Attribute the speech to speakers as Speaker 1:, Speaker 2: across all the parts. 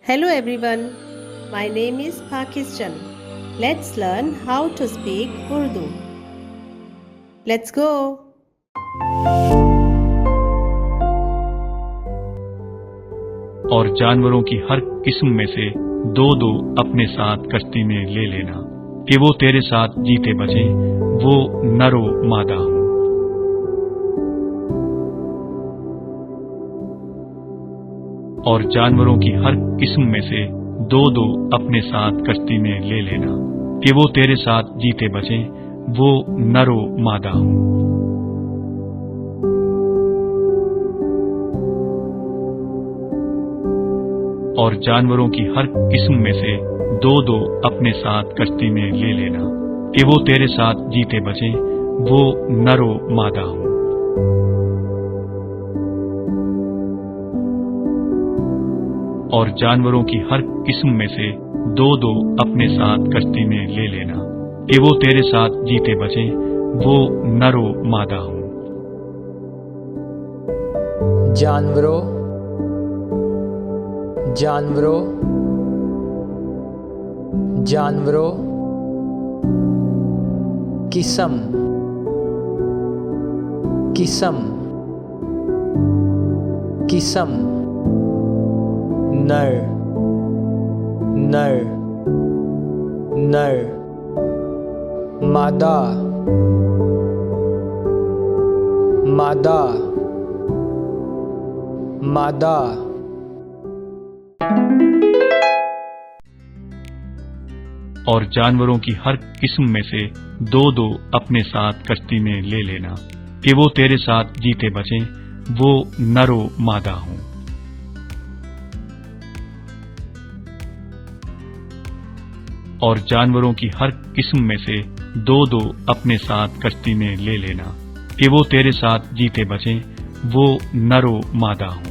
Speaker 1: Hello everyone, my name is Pakistan. Let's learn how to speak Urdu. Let's go.
Speaker 2: और जानवरों की हर किस्म में से दो दो अपने साथ कश्ती में ले लेना कि वो तेरे साथ जीते बचे, वो नरो मादा हो। और जानवरों की हर किस्म में से दो दो अपने साथ कश्ती में ले लेना कि वो तेरे साथ जीते बचे, वो नरो मादा हो। और जानवरों की हर किस्म में से दो दो अपने साथ कश्ती में ले लेना कि वो तेरे साथ जीते बचे, वो नरो मादा हो। और जानवरों की हर किस्म में से दो दो अपने साथ कश्ती में ले लेना कि वो तेरे साथ जीते बचे, वो नरो मादा हो।
Speaker 3: जानवरों जानवरों जानवरों किस्म किस्म किस्म नर नर नर मादा मादा मादा।
Speaker 2: और जानवरों की हर किस्म में से दो दो अपने साथ कश्ती में ले लेना कि वो तेरे साथ जीते बचे, वो नरो मादा हो। और जानवरों की हर किस्म में से दो दो अपने साथ कश्ती में ले लेना कि वो तेरे साथ जीते बचे, वो नरो मादा हो।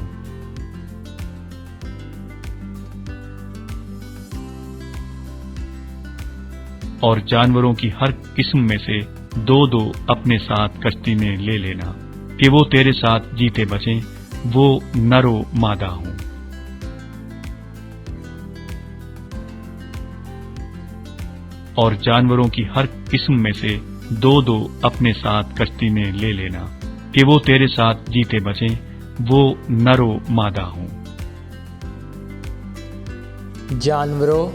Speaker 2: और जानवरों की हर किस्म में से दो दो अपने साथ कश्ती में ले लेना कि वो तेरे साथ जीते बचे, वो नरो मादा हो। और जानवरों की हर किस्म में से दो दो अपने साथ कश्ती में ले लेना कि वो तेरे साथ जीते बचे, वो नरो मादा हो।
Speaker 3: जानवरों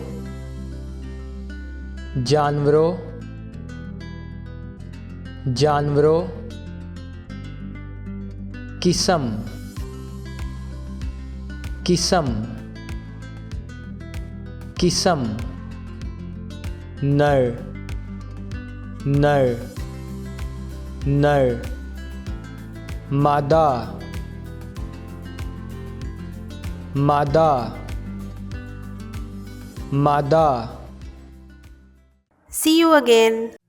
Speaker 3: जानवरों जानवरों किस्म किस्म किस्म नर नर नर मादा मादा मादा।
Speaker 1: See you again.